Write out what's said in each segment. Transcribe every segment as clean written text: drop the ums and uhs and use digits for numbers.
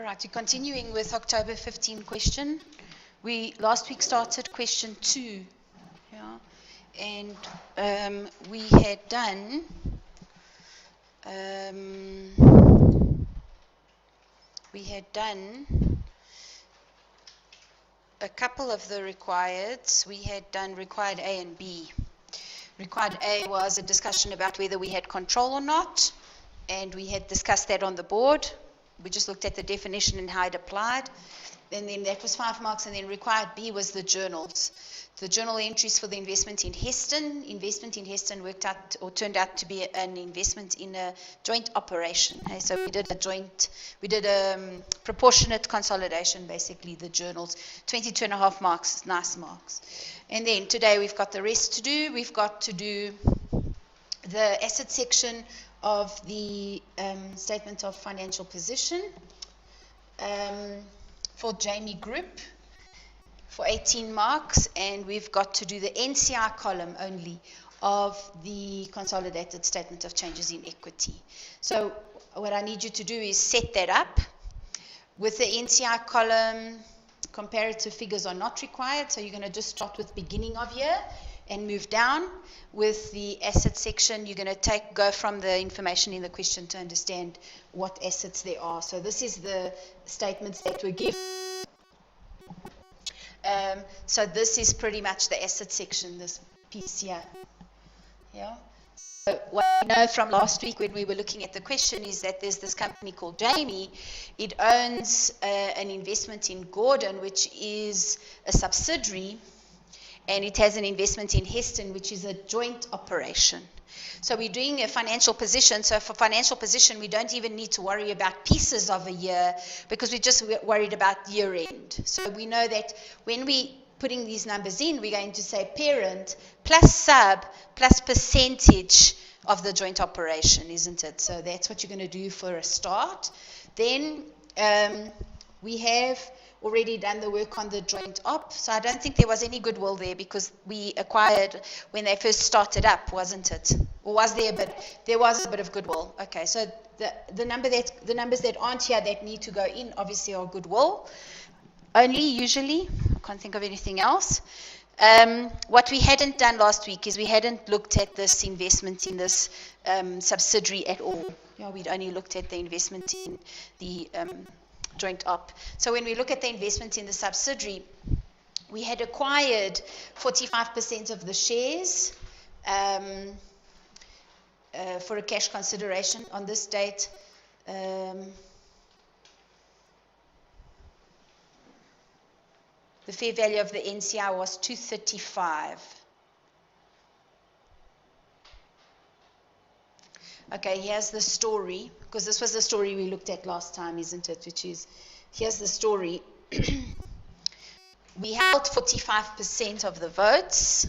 All right, we're continuing with October 15 question. Last week started question 2, yeah, and we had done a couple of the requireds. We had done required A and B. Required A was a discussion about whether we had control or not, and we had discussed that on the board. We just looked at the definition and how it applied. And then that was 5 marks. And then required B was the journals. The journal entries for the investment in Heston. Investment in Heston turned out to be an investment in a joint operation. Okay? So we did a proportionate consolidation, basically, the journals. 22.5 marks, nice marks. And then today we've got the rest to do. We've got to do the asset section of the statement of financial position for Jamie Group for 18 marks, and we've got to do the NCI column only of the consolidated statement of changes in equity. So what I need you to do is set that up. With the NCI column, comparative figures are not required, so you're going to just start with beginning of year and move down. With the asset section, you're going to go from the information in the question to understand what assets there are. So this is the statements that were given. So this is pretty much the asset section, this piece here. Yeah. So what we know from last week when we were looking at the question is that there's this company called Jamie. It owns an investment in Gordon, which is a subsidiary, and it has an investment in Heston, which is a joint operation. So we're doing a financial position. So for financial position, we don't even need to worry about pieces of a year because we're just worried about year end. So we know that when we putting these numbers in, we're going to say parent plus sub plus percentage of the joint operation, isn't it? So that's what you're going to do for a start. Then we have already done the work on the joint op. So I don't think there was any goodwill there because we acquired when they first started up, wasn't it? Or was there? But there was a bit of goodwill. Okay, so the numbers that aren't here that need to go in obviously are goodwill only usually. I can't think of anything else. What we hadn't done last week is we hadn't looked at this investment in this subsidiary at all. We'd only looked at the investment in the joint op. So when we look at the investment in the subsidiary, we had acquired 45% of the shares for a cash consideration on this date. The fair value of the NCI was 235. Okay, here's the story, because this was the story we looked at last time, isn't it? Which is, here's the story. We held 45% of the votes,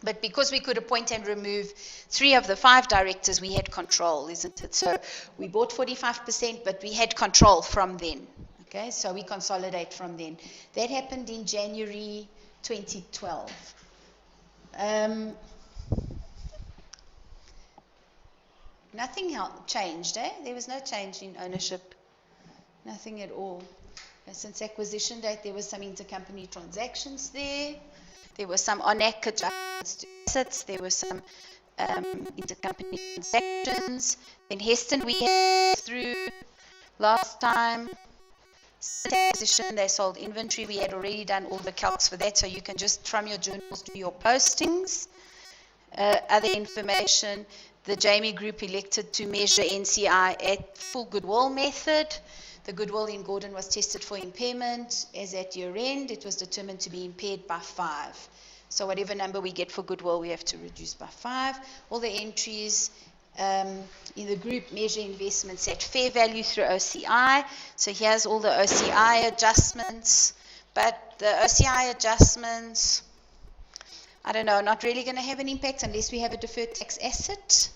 but because we could appoint and remove 3 of the 5 directors, we had control, isn't it? So we bought 45%, but we had control from then. Okay, so we consolidate from then. That happened in January 2012. Nothing changed, eh? There was no change in ownership. Nothing at all. Since acquisition date, there was some intercompany transactions there. There were some on-act adjustments to assets. There were some intercompany transactions. Then Heston we had through last time. Since acquisition, they sold inventory. We had already done all the calcs for that, so you can just, from your journals, do your postings. Other information, the Jamie Group elected to measure NCI at full goodwill method. The goodwill in Gordon was tested for impairment. As at year end, it was determined to be impaired by 5. So whatever number we get for goodwill, we have to reduce by 5. All the entries in the group measure investments at fair value through OCI. So here's all the OCI adjustments. But the OCI adjustments, I don't know, not really going to have an impact unless we have a deferred tax asset.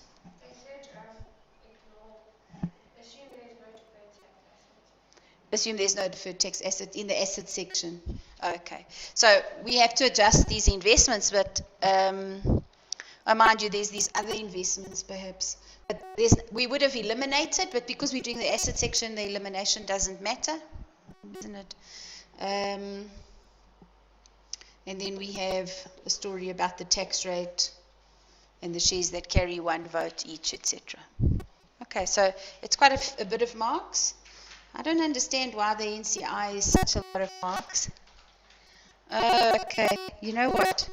Assume there's no deferred tax asset in the asset section. Okay. So we have to adjust these investments, but mind you, there's these other investments perhaps. But we would have eliminated, but because we're doing the asset section, the elimination doesn't matter, isn't it? And then we have a story about the tax rate and the shares that carry one vote each, etc. Okay, so it's quite a bit of marks. I don't understand why the NCI is such a lot of marks. Okay, you know what?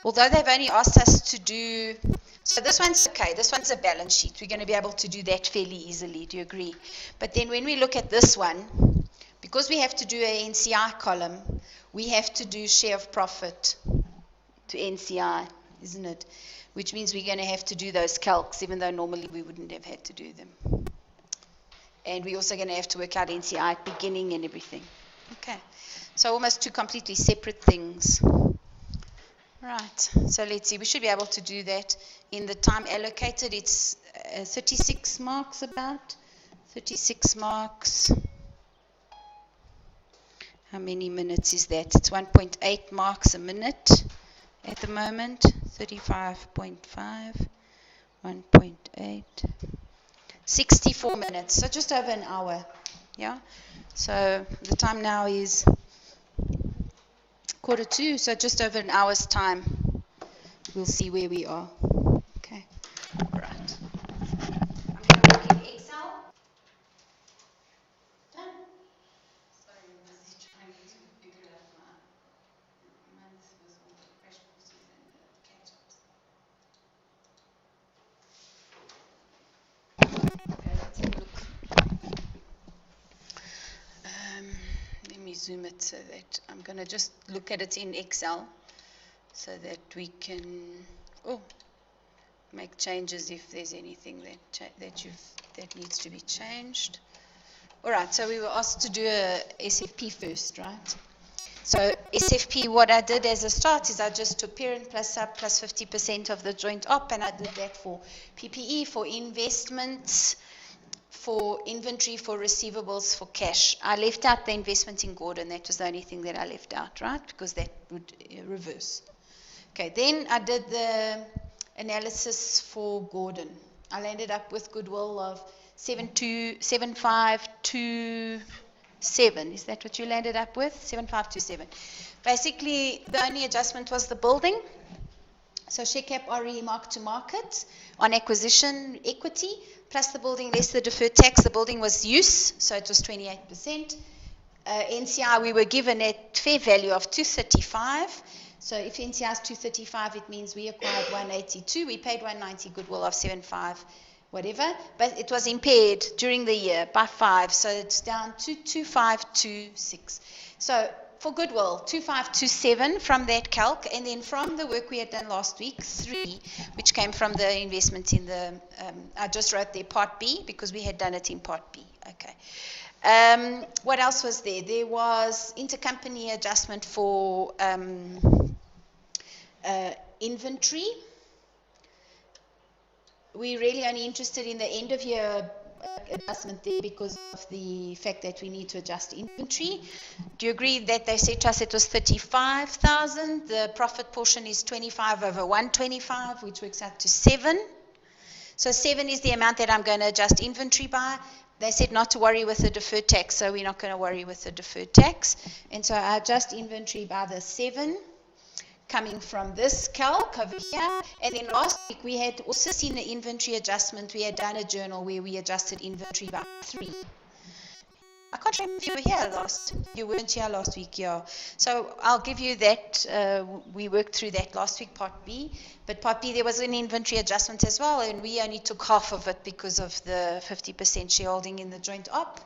Although they've only asked us to do, so this one's okay, this one's a balance sheet. We're going to be able to do that fairly easily, do you agree? But then when we look at this one, because we have to do a NCI column, we have to do share of profit to NCI, isn't it? Which means we're going to have to do those calcs, even though normally we wouldn't have had to do them. And we're also going to have to work out NCI at beginning and everything. Okay, so almost two completely separate things. Right, so let's see, we should be able to do that in the time allocated. It's 36 marks about, 36 marks. How many minutes is that? It's 1.8 marks a minute at the moment, 35.5, 1.8, 64 minutes, so just over an hour, yeah? So the time now is 1:45, so just over an hour's time. We'll see where we are. Okay, right. I'm going to work in Excel. Sorry, I'm busy trying to figure out my month with all the crash courses and the catch-ups. Okay, let's have a look. Let me zoom it so that I'm going to just look at it in Excel so that we can make changes if there's anything that needs to be changed. All right, so we were asked to do a SFP first, right? So SFP, what I did as a start is I just took parent plus sub plus 50% of the joint op, and I did that for PPE, for investments, for inventory, for receivables, for cash. I left out the investment in Gordon. That was the only thing that I left out, right? Because that would reverse. Okay, then I did the analysis for Gordon. I landed up with goodwill of 7527. Is that what you landed up with? 7527. Basically, the only adjustment was the building. So share cap RE mark to market on acquisition equity, plus the building less the deferred tax. The building was use, so it was 28%. NCI, we were given at fair value of 235. So if NCI is 235, it means we acquired 182. We paid 190, goodwill of 75, whatever. But it was impaired during the year by 5, so it's down to 2526. So for goodwill, 2527 from that calc, and then from the work we had done last week, 3, which came from the investment in the, I just wrote there part B because we had done it in part B. Okay. What else was there? There was intercompany adjustment for inventory. We're really only interested in the end of year adjustment there because of the fact that we need to adjust inventory. Do you agree that they said to us it was 35,000? The profit portion is 25 over 125, which works out to 7. So 7 is the amount that I'm going to adjust inventory by. They said not to worry with the deferred tax, so we're not going to worry with the deferred tax. And so I adjust inventory by the 7 coming from this calc over here. And then last week we had also seen the inventory adjustment. We had done a journal where we adjusted inventory by 3. I can't remember if you were here last. You weren't here last week, yeah. So I'll give you that. We worked through that last week, part B. But part B, there was an inventory adjustment as well, and we only took half of it because of the 50% shareholding in the joint op.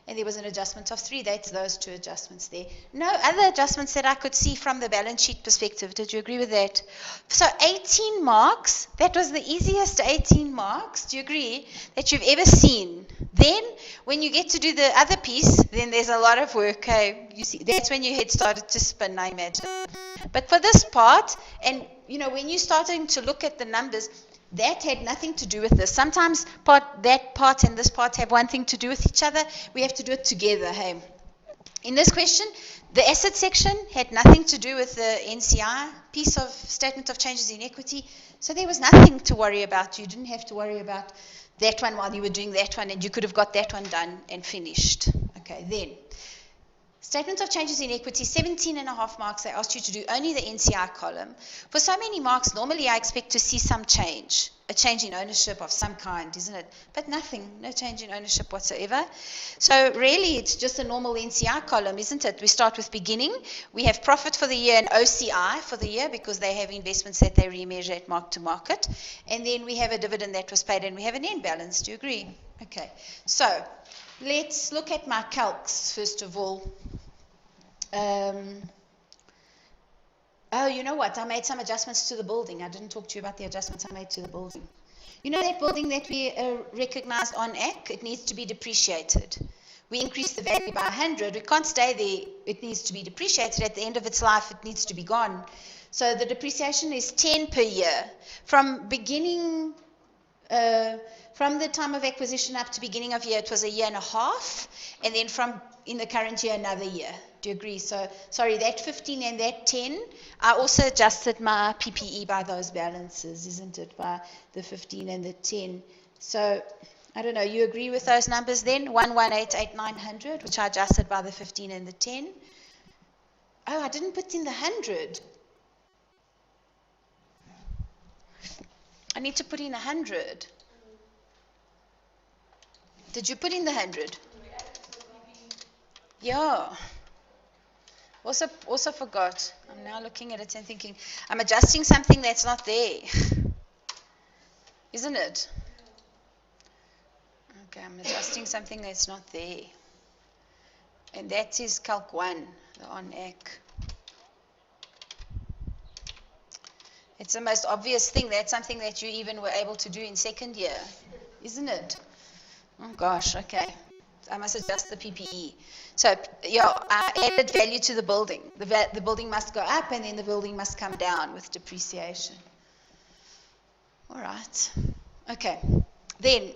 And there was an adjustment of 3. That's those 2 adjustments there. No other adjustments that I could see from the balance sheet perspective. Did you agree with that? So 18 marks. That was the easiest 18 marks. Do you agree? That you've ever seen. Then, when you get to do the other piece, then there's a lot of work. Okay? You see, that's when your head started to spin, I imagine. But for this part, and you know, when you're starting to look at the numbers, that had nothing to do with this. Sometimes that part and this part have one thing to do with each other. We have to do it together, hey? In this question, the asset section had nothing to do with the NCI piece of statement of changes in equity, so there was nothing to worry about. You didn't have to worry about that one while you were doing that one, and you could have got that one done and finished. Okay, then. Statement of changes in equity, 17.5 marks. They asked you to do only the NCI column. For so many marks, normally I expect to see some change, a change in ownership of some kind, isn't it? But nothing, no change in ownership whatsoever. So really, it's just a normal NCI column, isn't it? We start with beginning. We have profit for the year and OCI for the year because they have investments that they remeasure at mark to market. And then we have a dividend that was paid and we have an end balance. Do you agree? Okay. So let's look at my calcs first of all. Oh, you know what? I made some adjustments to the building. I didn't talk to you about the adjustments I made to the building. You know that building that we recognized on AC? It needs to be depreciated. We increased the value by 100. We can't stay there. It needs to be depreciated. At the end of its life, it needs to be gone. So the depreciation is 10 per year. From beginning, from the time of acquisition up to beginning of year, it was a year and a half. And then from in the current year, another year. Do you agree? So, sorry, that 15 and that 10, I also adjusted my PPE by those balances, isn't it? By the 15 and the 10. So, I don't know, you agree with those numbers then? 1188900, which I adjusted by the 15 and the 10. Oh, I didn't put in the 100. I need to put in 100. Did you put in the 100? Yeah. Also forgot. I'm now looking at it and thinking, I'm adjusting something that's not there. Isn't it? Okay, I'm adjusting something that's not there. And that is Calc 1, the on-AC. It's the most obvious thing. That's something that you even were able to do in second year. Isn't it? Oh gosh, okay. I must adjust the PPE. So, yeah, I added value to the building. The building must go up and then the building must come down with depreciation. All right. Okay. Then,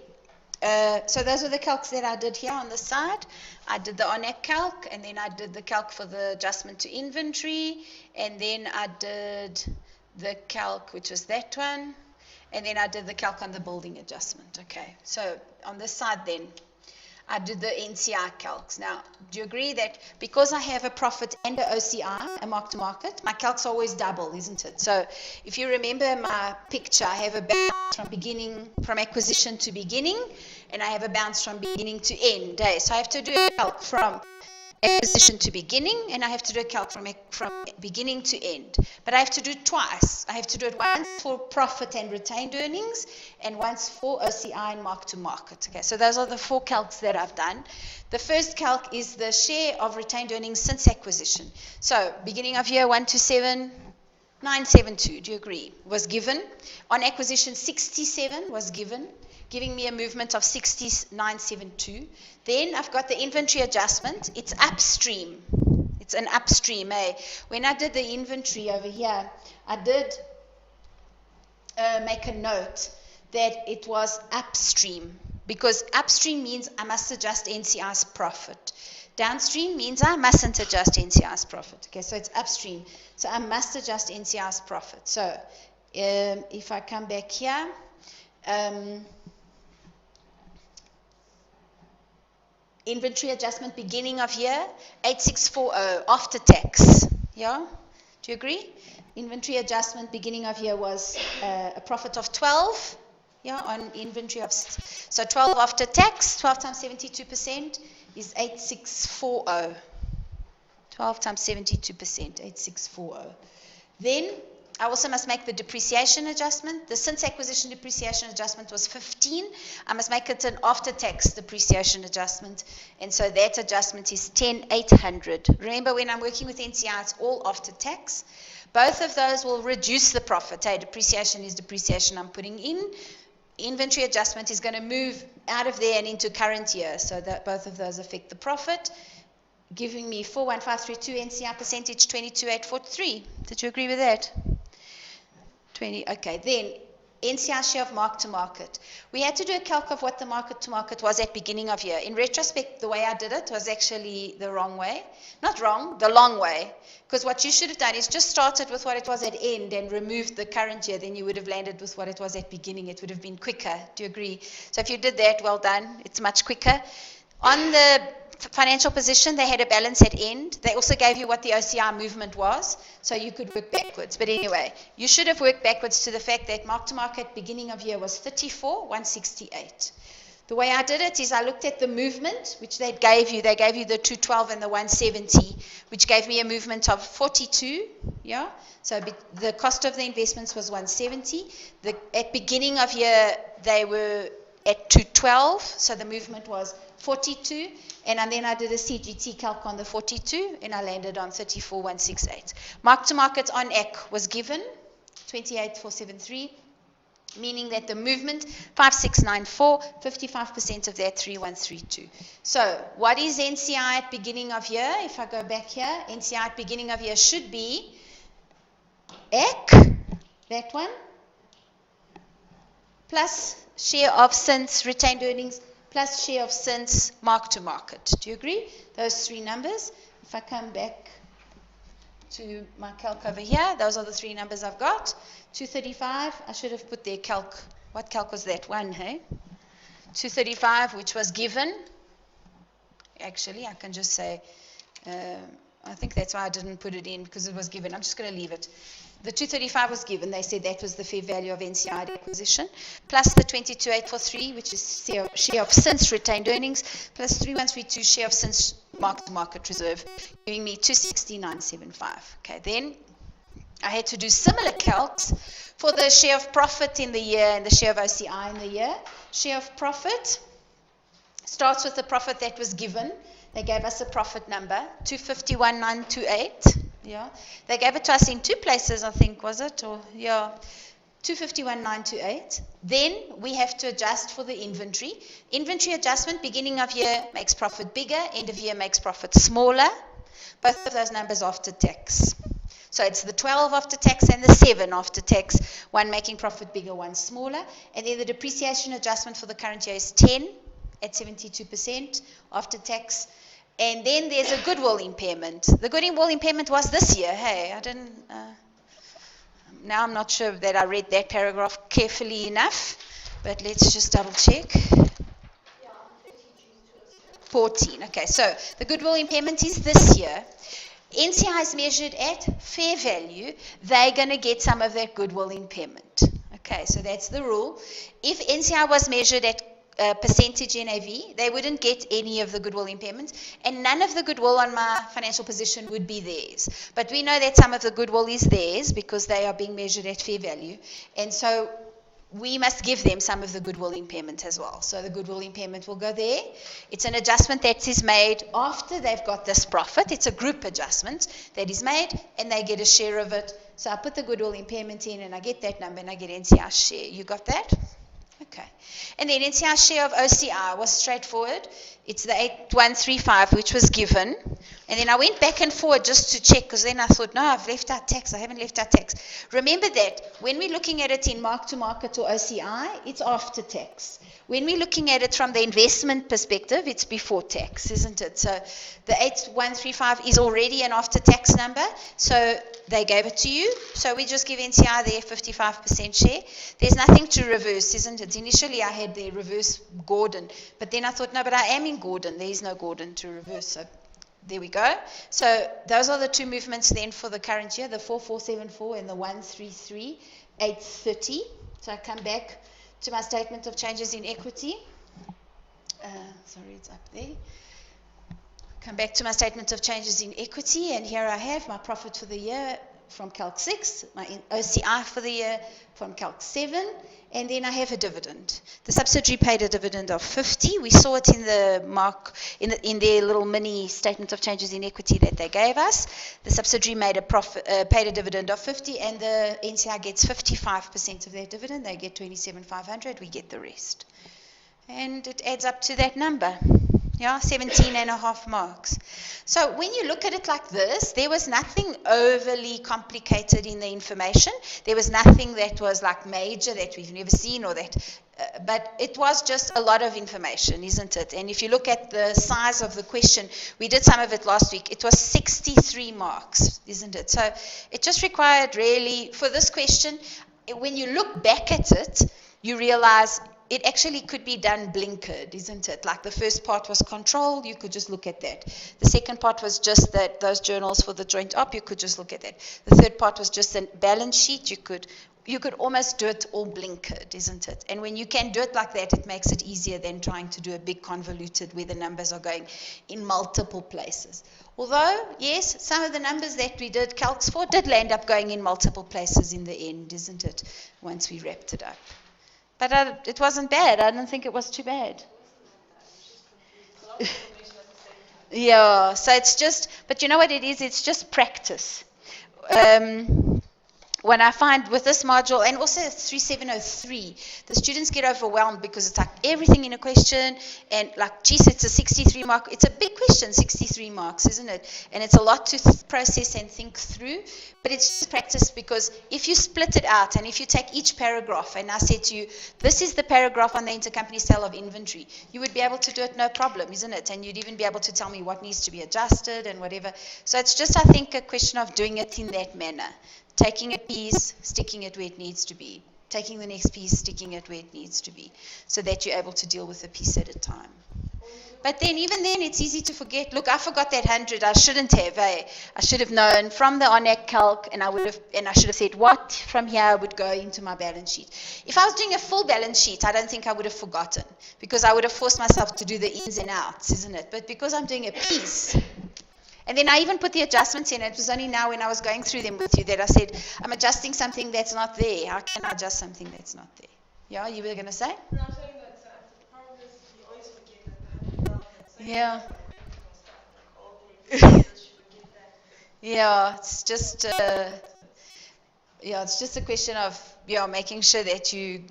so those are the calcs that I did here on the side. I did the on-AC calc, and then I did the calc for the adjustment to inventory, and then I did the calc, which was that one, and then I did the calc on the building adjustment. Okay. So, on this side then, I did the NCI calcs. Now, do you agree that because I have a profit and a OCI, a mark to market, my calcs always double, isn't it? So if you remember my picture, I have a bounce from acquisition to beginning, and I have a bounce from beginning to end. So I have to do a calc from acquisition to beginning, and I have to do a calc from beginning to end. But I have to do it twice. I have to do it once for profit and retained earnings, and once for OCI and mark to market. Okay, so those are the 4 calcs that I've done. The first calc is the share of retained earnings since acquisition. So beginning of year 127,972. Do you agree? Was given. On acquisition, 67 was given, giving me a movement of 6972. Then I've got the inventory adjustment. It's upstream. It's an upstream. When I did the inventory over here, I did make a note that it was upstream, because upstream means I must adjust NCI's profit. Downstream means I mustn't adjust NCI's profit. Okay, so it's upstream. So I must adjust NCI's profit. So if I come back here, inventory adjustment beginning of year, 8640 after tax. Yeah? Do you agree? Inventory adjustment beginning of year was a profit of 12. Yeah, on inventory of, so 12 after tax, 12 times 72% is 8640. 12 times 72%, 8640. Then I also must make the depreciation adjustment. The since acquisition depreciation adjustment was 15. I must make it an after-tax depreciation adjustment. And so that adjustment is 10,800. Remember, when I'm working with NCI, it's all after tax. Both of those will reduce the profit. Depreciation is depreciation I'm putting in. Inventory adjustment is going to move out of there and into current year. So that both of those affect the profit, giving me 41532 NCI percentage 22,843. Did you agree with that? 20. Okay, then NCI share of mark-to-market. We had to do a calc of what the market-to-market was at beginning of year. In retrospect, the way I did it was actually the wrong way. Not wrong, the long way. Because what you should have done is just started with what it was at end and removed the current year. Then you would have landed with what it was at beginning. It would have been quicker. Do you agree? So if you did that, well done. It's much quicker. On the financial position, they had a balance at end. They also gave you what the OCI movement was, so you could work backwards. But anyway, you should have worked backwards to the fact that mark-to-market beginning of year was 34,168. The way I did it is I looked at the movement, which they gave you. They gave you the 212 and the 170, which gave me a movement of 42. Yeah. So the cost of the investments was 170. At beginning of year, they were at 212, so the movement was 42, and then I did a CGT calc on the 42, and I landed on 34,168. Mark-to-market on AC was given 28,473, meaning that the movement 5694, 55% of that 3132. So what is NCI at beginning of year? If I go back here, NCI at beginning of year should be AC, that one, plus share of since retained earnings, plus share of since mark-to-market. Do you agree? Those three numbers. If I come back to my calc over here, those are the three numbers I've got. 235, I should have put their calc. What calc was that? One, hey? 235, which was given. Actually, I can just say, I think that's why I didn't put it in, because it was given. I'm just going to leave it. The 235 was given. They said that was the fair value of NCI acquisition, plus the 22,843, which is share of since retained earnings, plus 3132 share of since mark-to-market reserve, giving me 269.75. Okay, then I had to do similar calcs for the share of profit in the year and the share of OCI in the year. Share of profit starts with the profit that was given. They gave us a profit number, 251,928. Yeah, they gave it to us in two places, I think, was it? Or yeah, 251,928. Then we have to adjust for the inventory. Inventory adjustment, beginning of year makes profit bigger, end of year makes profit smaller. Both of those numbers after tax. So it's the 12 after tax and the 7 after tax, one making profit bigger, one smaller. And then the depreciation adjustment for the current year is 10 at 72% after tax. And then there's a goodwill impairment. The goodwill impairment was this year. Hey, I didn't. Now I'm not sure that I read that paragraph carefully enough, but let's just double check. 14. Okay, so the goodwill impairment is this year. NCI is measured at fair value. They're going to get some of that goodwill impairment. Okay, so that's the rule. If NCI was measured at percentage NAV, they wouldn't get any of the goodwill impairment, and none of the goodwill on my financial position would be theirs. But we know that some of the goodwill is theirs because they are being measured at fair value, and so we must give them some of the goodwill impairment as well. So the goodwill impairment will go there. It's an adjustment that is made after they've got this profit. It's a group adjustment that is made, and they get a share of it. So I put the goodwill impairment in, and I get that number, and I get NCI share. You got that? Okay. And then NCI share of OCI was straightforward. It's the 8135, which was given. And then I went back and forward just to check, because then I thought, no, I've left out tax. I haven't left out tax. Remember that when we're looking at it in mark-to-market or OCI, it's after tax. When we're looking at it from the investment perspective, it's before tax, isn't it? So the 8135 is already an after-tax number, so they gave it to you. So we just give NCI their 55% share. There's nothing to reverse, isn't it? Initially, I had the reverse Gordon, but then I thought, no, but I am in Gordon. There is no Gordon to reverse, so there we go. So those are the two movements then for the current year, the 4474 and the 133,830. So I come back to my statement of changes in equity. Sorry, it's up there. Come back to my statement of changes in equity, and here I have my profit for the year from Calc 6, my OCI for the year from Calc 7, and then I have a dividend. The subsidiary paid a dividend of 50. We saw it in the in their little mini statement of changes in equity that they gave us. The subsidiary made a paid a dividend of 50, and the NCI gets 55% of their dividend. They get 27,500. We get the rest, and it adds up to that number. Yeah, 17.5 marks. So when you look at it like this, there was nothing overly complicated in the information. There was nothing that was like major that we've never seen or that, but it was just a lot of information, isn't it? And if you look at the size of the question, we did some of it last week, it was 63 marks, isn't it? So it just required really, for this question, when you look back at it, you realize it actually could be done blinkered, isn't it? Like the first part was control, you could just look at that. The second part was just that those journals for the joint op, you could just look at that. The third part was just a balance sheet, you could almost do it all blinkered, isn't it? And when you can do it like that, it makes it easier than trying to do a big convoluted where the numbers are going in multiple places. Although, yes, some of the numbers that we did calcs for did land up going in multiple places in the end, isn't it? Once we wrapped it up. But it wasn't bad. I don't think it was too bad. Yeah, so it's just, but you know what it is? It's just practice. When I find with this module, and also 3703, the students get overwhelmed because it's like everything in a question, and like, geez, it's a 63 mark. It's a big question, 63 marks, isn't it? And it's a lot to process and think through, but it's just practice, because if you split it out, and if you take each paragraph, and I said to you, this is the paragraph on the intercompany sale of inventory, you would be able to do it no problem, isn't it? And you'd even be able to tell me what needs to be adjusted and whatever. So it's just, I think, a question of doing it in that manner. Taking a piece, sticking it where it needs to be. Taking the next piece, sticking it where it needs to be. So that you're able to deal with a piece at a time. But then, even then, it's easy to forget. Look, I forgot that 100. I shouldn't have. I should have known from the ONAC calc, and I should have said what from here would go into my balance sheet. If I was doing a full balance sheet, I don't think I would have forgotten, because I would have forced myself to do the ins and outs, isn't it? But because I'm doing a piece. And then I even put the adjustments in. It was only now when I was going through them with you that I said, I'm adjusting something that's not there. How can I adjust something that's not there? Yeah, you were going to say? No, I'm saying that the problem is you always forget that. Yeah. Yeah, it's just a question of making sure that you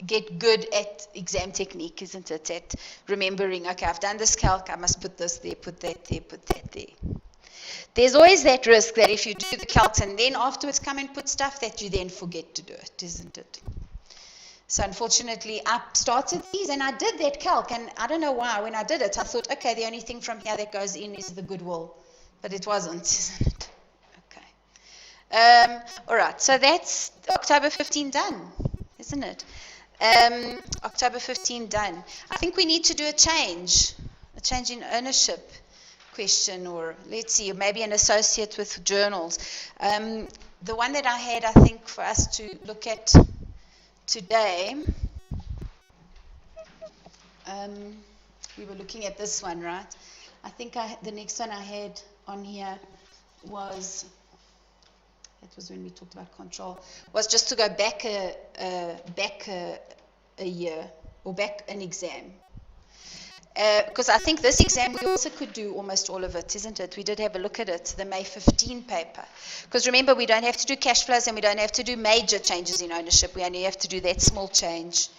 get good at exam technique, isn't it? At remembering, okay, I've done this calc, I must put this there, put that there, put that there. There's always that risk that if you do the calcs and then afterwards come and put stuff, that you then forget to do it, isn't it? So unfortunately, I started these and I did that calc, and I don't know why. When I did it, I thought, okay, the only thing from here that goes in is the Goodwill, but it wasn't, isn't it? Okay. All right, so that's October 15 done, isn't it? October 15 done. I think we need to do a change in ownership question, or let's see, maybe an associate with journals. The one that I had, I think, for us to look at today, we were looking at this one, right? I think the next one I had on here was, that was when we talked about control, was just to go back a year, or back an exam. Because I think this exam, we also could do almost all of it, isn't it? We did have a look at it, the May 15 paper. Because remember, we don't have to do cash flows, and we don't have to do major changes in ownership. We only have to do that small change.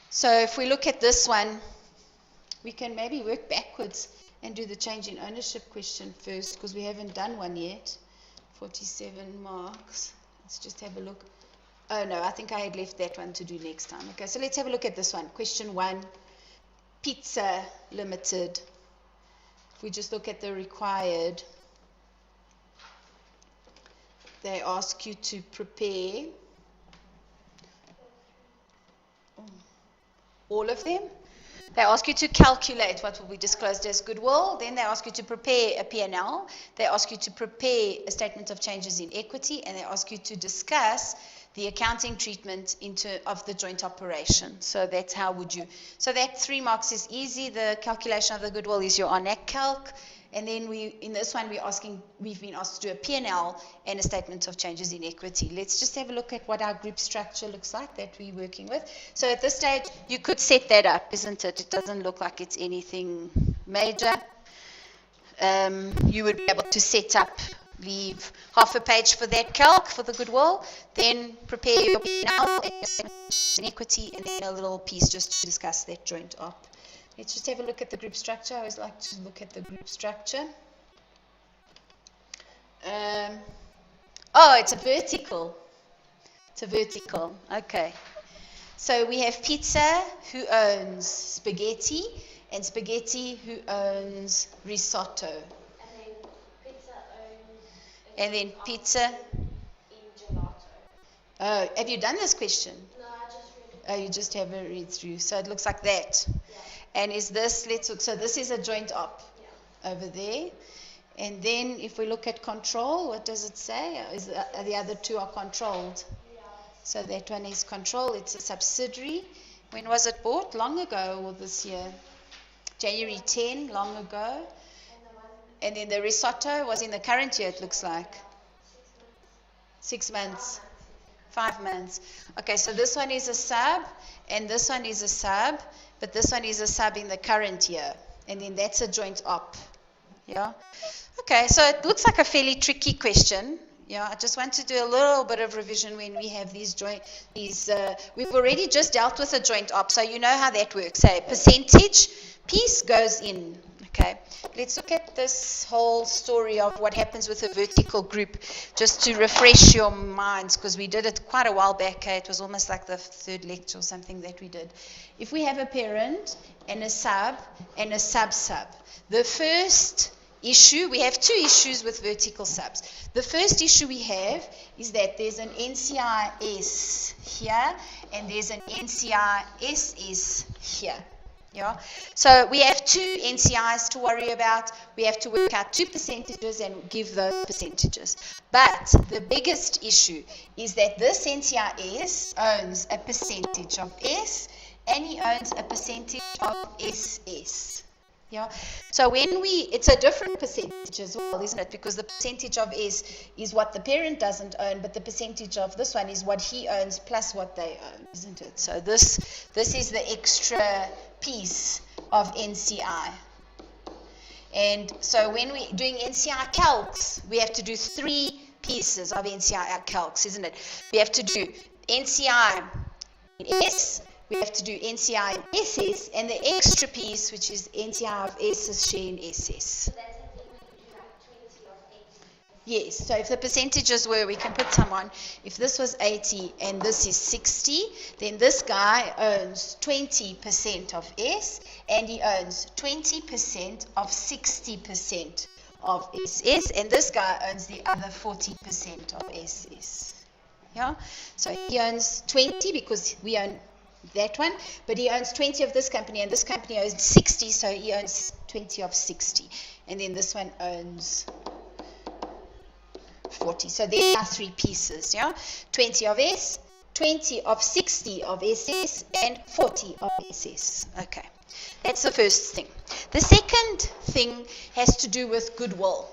So if we look at this one, we can maybe work backwards and do the change in ownership question first, because we haven't done one yet. 47 marks. Let's just have a look. Oh no, I think I had left that one to do next time. Okay, so let's have a look at this one. Question 1, Pizza Limited. If we just look at the required, they ask you to prepare all of them. They ask you to calculate what will be disclosed as goodwill. Then they ask you to prepare a P&L. They ask you to prepare a statement of changes in equity, and they ask you to discuss the accounting treatment of the joint operation. So that's how would you. So that 3 marks is easy. The calculation of the goodwill is your ONAC calc. And then in this one, we've been asked to do a P&L and a statement of changes in equity. Let's just have a look at what our group structure looks like that we're working with. So at this stage, you could set that up, isn't it? It doesn't look like it's anything major. You would be able to set up, leave half a page for that calc, for the goodwill, then prepare your P&L and statement in equity, and then a little piece just to discuss that joint op. Let's just have a look at the group structure. I always like to look at the group structure. Oh, it's a vertical. It's a vertical. Okay. So we have Pizza, who owns spaghetti, and Spaghetti, who owns risotto. And then Pizza. In gelato. Oh, have you done this question? No, I just read it. Oh, you just have a read through. So it looks like that. Yeah. And is this, let's look, so this is a joint op Yeah. over there. And then if we look at control, what does it say? The other two are controlled. Yeah. So that one is control. It's a subsidiary. When was it bought? Long ago or this year? January 10, long ago. And the one And then the risotto was in the current year, it looks like. 6 months. 6 months. 5 months. Okay, so this one is a sub, and this one is a sub, but this one is a sub in the current year. And then that's a joint op. Yeah? Okay, so it looks like a fairly tricky question. Yeah, I just want to do a little bit of revision when we have these we've already just dealt with a joint op, so you know how that works. A percentage piece goes in. Okay, let's look at this whole story of what happens with a vertical group, just to refresh your minds, because we did it quite a while back. It was almost like the third lecture or something that we did. If we have a parent and a sub and a sub-sub, the first issue, we have two issues with vertical subs. The first issue we have is that there's an NCIS here and there's an NCISS here. Yeah. So we have two NCIs to worry about. We have to work out two percentages and give those percentages. But the biggest issue is that this NCIS owns a percentage of S and he owns a percentage of SS. Yeah. So it's a different percentage as well, isn't it? Because the percentage of S is what the parent doesn't own, but the percentage of this one is what he owns plus what they own, isn't it? So this is the extra piece of NCI. And so when we're doing NCI calcs, we have to do three pieces of NCI calcs, isn't it? We have to do NCI in S, we have to do NCI in SS, and the extra piece, which is NCI of S's share in SS. So that's the thing when you do like 20 of 80. Yes, so if the percentages were, we can put some on. If this was 80 and this is 60, then this guy owns 20% of S, and he owns 20% of 60% of SS, and this guy owns the other 40% of SS. Yeah, so he owns 20 because we own that one, but he owns 20 of this company, and this company owns 60, so he owns 20 of 60, and then this one owns 40. So there are three pieces, yeah, 20 of S, 20 of 60 of SS, and 40 of SS. Okay, that's the first thing. The second thing has to do with goodwill.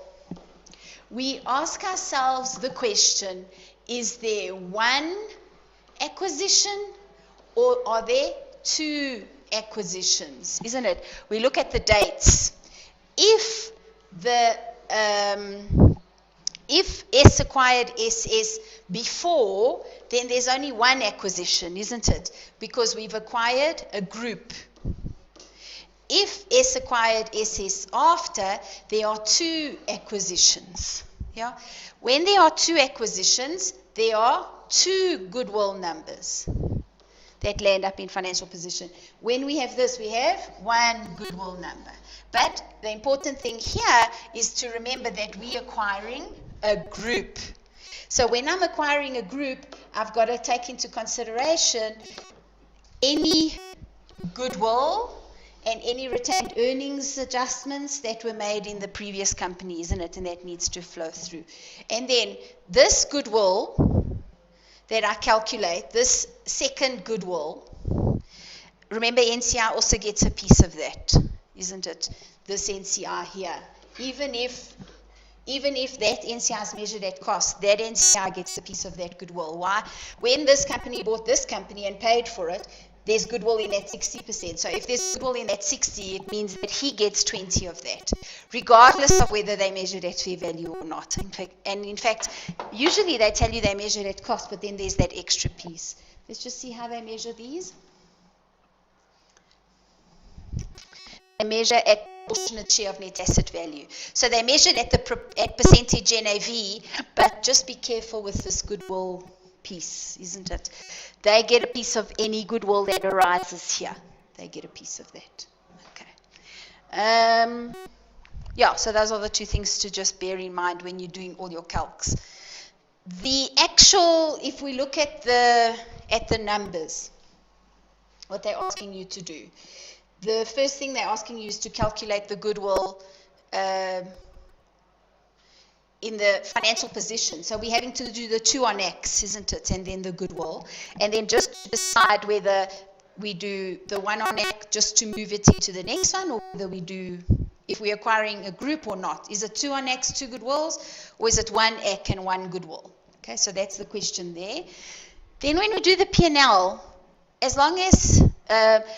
We ask ourselves the question, is there one acquisition or are there two acquisitions? Isn't it? We look at the dates. If S acquired SS before, then there's only one acquisition, isn't it? Because we've acquired a group. If S acquired SS after, there are two acquisitions. Yeah? When there are two acquisitions, there are two goodwill numbers that land up in financial position. When we have this, we have one goodwill number. But the important thing here is to remember that we're acquiring a group. So when I'm acquiring a group, I've got to take into consideration any goodwill and any retained earnings adjustments that were made in the previous company, isn't it? And that needs to flow through. And then this goodwill that I calculate, this second goodwill, remember NCI also gets a piece of that, isn't it? This NCI here. Even if that NCI is measured at cost, that NCI gets a piece of that goodwill. Why? When this company bought this company and paid for it, there's goodwill in that 60%. So if there's goodwill in that 60, it means that he gets 20 of that, regardless of whether they measured at fair value or not. In fact, usually they tell you they measured at cost, but then there's that extra piece. Let's just see how they measure these. they measure at proportionate share of net asset value. So they measured at percentage NAV, but just be careful with this goodwill piece, isn't it? They get a piece of any goodwill that arises here. They get a piece of that. Okay. Yeah, so those are the two things to just bear in mind when you're doing all your calcs. The actual, if we look at the numbers, what they're asking you to do. The first thing they're asking you is to calculate the goodwill in the financial position. So we're having to do the 2 on X, isn't it? And then the goodwill. And then just decide whether we do the 1 on X just to move it into the next one, or whether we do, if we're acquiring a group or not. Is it 2 on X, 2 goodwills, or is it 1 X and 1 goodwill? Okay, so that's the question there. Then when we do the P&L, as long as,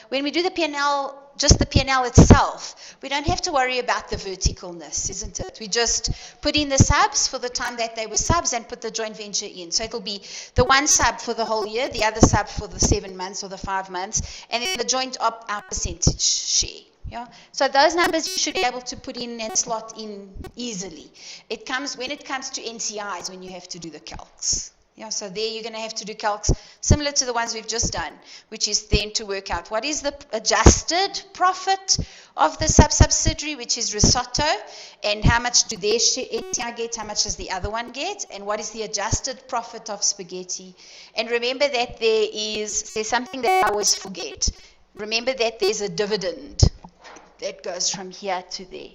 when we do the P&L, just the P&L itself, we don't have to worry about the verticalness, isn't it? We just put in the subs for the time that they were subs and put the joint venture in. So it'll be the one sub for the whole year, the other sub for the 7 months or the 5 months, and then the joint opt-out percentage share. Yeah. So those numbers you should be able to put in and slot in easily. It comes when it comes to NCIs when you have to do the calcs. Yeah, so there you're going to have to do calcs similar to the ones we've just done, which is then to work out what is the adjusted profit of the subsidiary, which is Risotto, and how much do their NCI get, how much does the other one get, and what is the adjusted profit of Spaghetti. And remember that there's something that I always forget. Remember that there's a dividend that goes from here to there.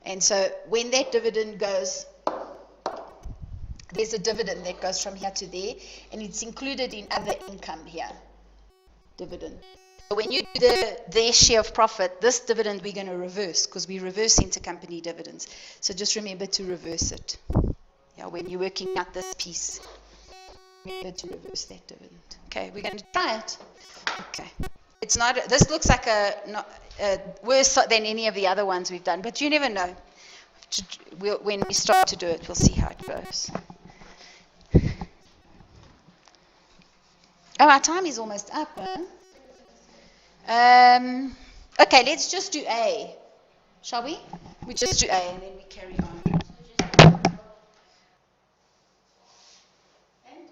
And so when that dividend goes, there's a dividend that goes from here to there, and it's included in other income here, dividend. So when you do their share of profit, this dividend we're going to reverse, because we reverse intercompany dividends. So just remember to reverse it. Yeah, when you're working out this piece, remember to reverse that dividend. Okay, we're going to try it. Okay. It's not. This looks like worse than any of the other ones we've done, but you never know. When we start to do it, we'll see how it goes. Oh, our time is almost up, huh? Okay, let's just do A. Shall we? We just do A and then we carry on. And?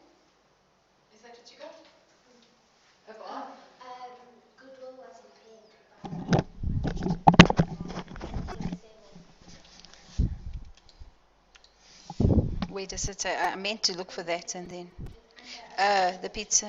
Is that what you got? Overall? Goodwill was impaired. Where does it say? I meant to look for that and then. The pizza.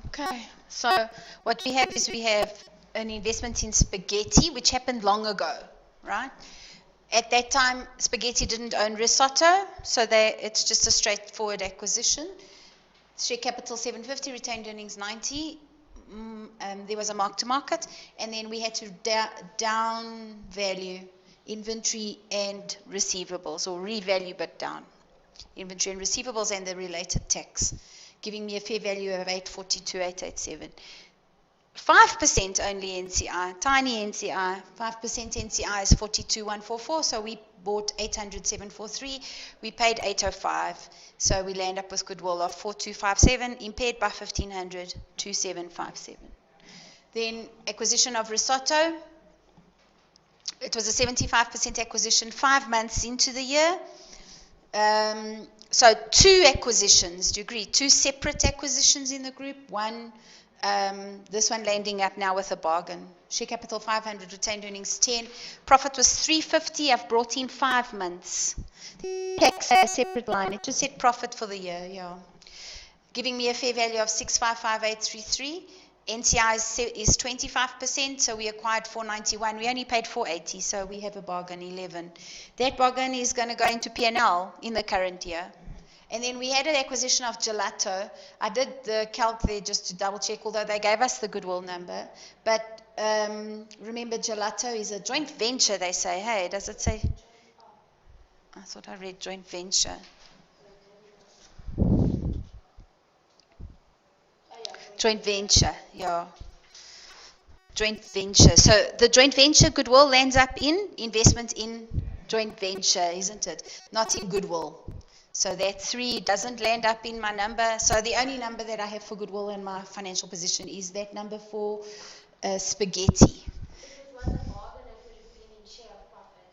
Okay, so what we have is we have an investment in Spaghetti, which happened long ago, right? At that time, Spaghetti didn't own Risotto, so it's just a straightforward acquisition. Share capital 750, retained earnings 90. There was a mark to market, and then we had to down value inventory and receivables, or revalue but down inventory and receivables and the related tax, giving me a fair value of 842,887. 5% only NCI, tiny NCI. 5% NCI is 42,144, so we bought 800,743. We paid 805, so we land up with goodwill of 4257, impaired by 1,500, 2757. Then acquisition of Risotto. It was a 75% acquisition 5 months into the year. So 2 acquisitions, do you agree? 2 separate acquisitions in the group. One, this one landing up now with a bargain. Share capital 500, retained earnings 10. Profit was 350. I've brought in 5 months. Tax a separate line. It just said profit for the year, yeah. Giving me a fair value of 655,833. NCI is 25%, so we acquired 491. We only paid 480, so we have a bargain 11. That bargain is going to go into P&L in the current year. And then we had an acquisition of Gelato. I did the calc there just to double check, although they gave us the goodwill number. But remember, Gelato is a joint venture, they say. Hey, does it say? I thought I read joint venture. Joint venture, yeah. Joint venture. So the joint venture goodwill lands up in investment in joint venture, isn't it? Not in goodwill. So that 3 doesn't land up in my number. So the only number that I have for goodwill in my financial position is that number for spaghetti. If it was a bargain, it would have been in share of profit.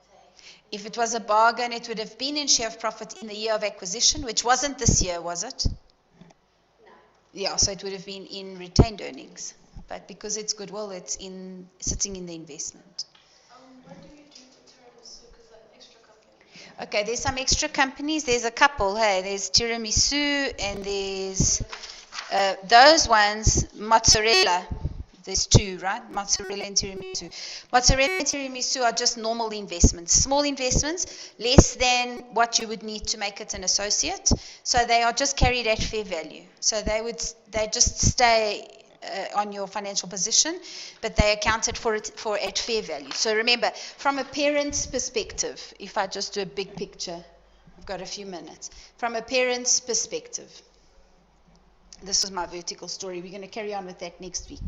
If it was a bargain, it would have been in share of profit in the year of acquisition, which wasn't this year, was it? No. Yeah, so it would have been in retained earnings. But because it's goodwill, it's sitting in the investment. What do you do for tiramisu? Because that's an extra company. Okay, there's some extra companies. There's a couple. Hey, there's tiramisu and there's those ones, mozzarella. There's 2, right? Mozzarella and tiramisu. Mozzarella and tiramisu are just normal investments, small investments, less than what you would need to make it an associate. So they are just carried at fair value. So they just stay on your financial position, but they accounted for at fair value. So remember, from a parent's perspective, if I just do a big picture, I've got a few minutes. From a parent's perspective, this was my vertical story. We're going to carry on with that next week.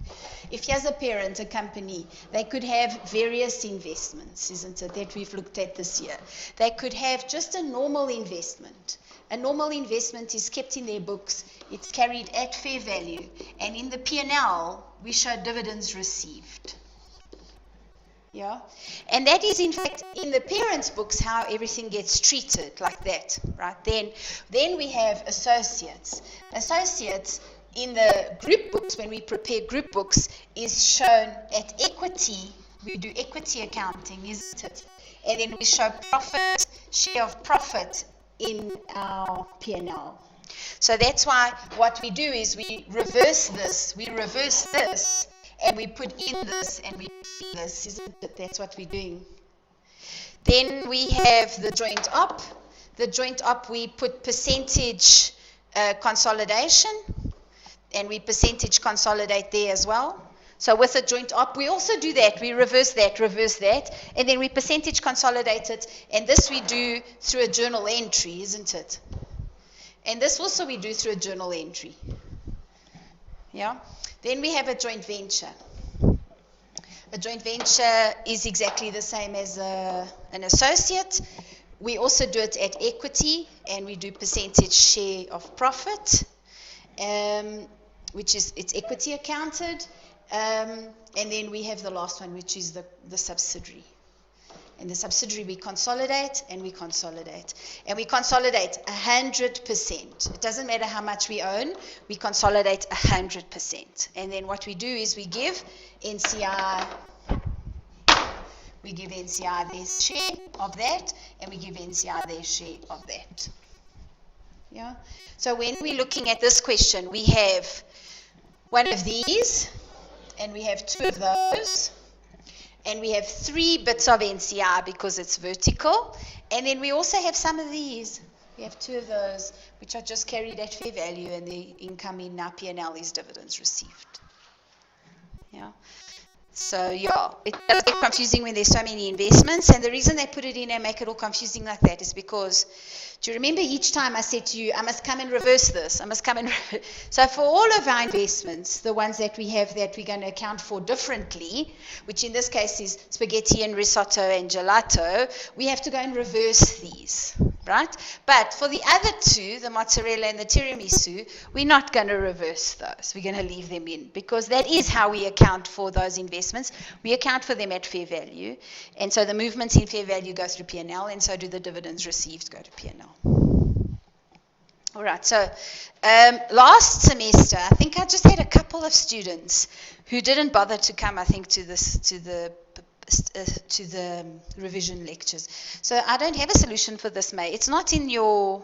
If as a parent, a company, they could have various investments, isn't it, that we've looked at this year. They could have just a normal investment. A normal investment is kept in their books. It's carried at fair value. And in the P&L, we show dividends received. Yeah, and that is in fact in the parents' books how everything gets treated, like that, right? Then we have associates. Associates in the group books, when we prepare group books, is shown at equity. We do equity accounting, isn't it? And then we show profit, share of profit in our P&L. So that's why what we do is we reverse this. We reverse this. And we put in this and we put in this, isn't it? That's what we're doing. Then we have the joint op. The joint op, we put percentage consolidation, and we percentage consolidate there as well. So with a joint op, we also do that. We reverse that, and then we percentage consolidate it. And this we do through a journal entry, isn't it? And this also we do through a journal entry. Yeah? Then we have a joint venture. A joint venture is exactly the same as an associate. We also do it at equity, and we do percentage share of profit, which is it's equity accounted. And then we have the last one, which is the subsidiary. And the subsidiary we consolidate, and we consolidate. And we consolidate 100%. It doesn't matter how much we own, we consolidate 100%. And then what we do is we give NCI their share of that, and we give NCI their share of that. Yeah. So when we're looking at this question, we have one of these, and we have 2 of those. And we have 3 bits of NCI because it's vertical. And then we also have some of these. We have 2 of those, which are just carried at fair value, and the income in our P&L is dividends received. Yeah. So, yeah, it does get confusing when there's so many investments. And the reason they put it in and make it all confusing like that is because, do you remember each time I said to you, I must come and reverse this. So for all of our investments, the ones that we have that we're going to account for differently, which in this case is spaghetti and risotto and gelato, we have to go and reverse these, right? But for the other 2, the mozzarella and the tiramisu, we're not going to reverse those. We're going to leave them in, because that is how we account for those investments. We account for them at fair value. And so the movements in fair value go through P&L, and so do the dividends received go to P&L. All right, so last semester, I think I just had a couple of students who didn't bother to come, I think, to the revision lectures. So I don't have a solution for this, May. It's not in your...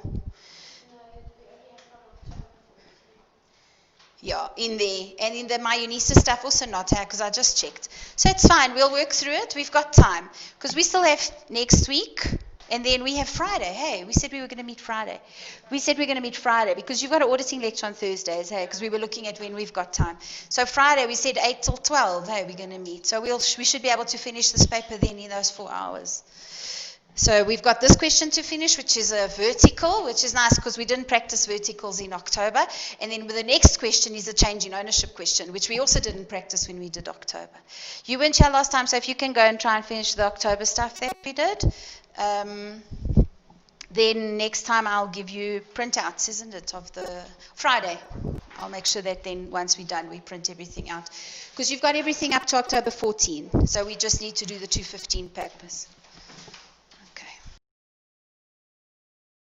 Yeah, in there. And in the My UNISA stuff also not, because I just checked. So it's fine. We'll work through it. We've got time. Because we still have next week, and then we have Friday. Hey, we said we were going to meet Friday. Because you've got an auditing lecture on Thursdays, hey, because we were looking at when we've got time. So Friday, we said 8 till 12, hey, we're going to meet. So we should be able to finish this paper then in those 4 hours. So we've got this question to finish, which is a vertical, which is nice because we didn't practice verticals in October. And then the next question is a change in ownership question, which we also didn't practice when we did October. You weren't here last time, so if you can go and try and finish the October stuff that we did. Then next time I'll give you printouts, isn't it, of the Friday. I'll make sure that then once we're done, we print everything out. Because you've got everything up to October 14. So we just need to do the 215 papers.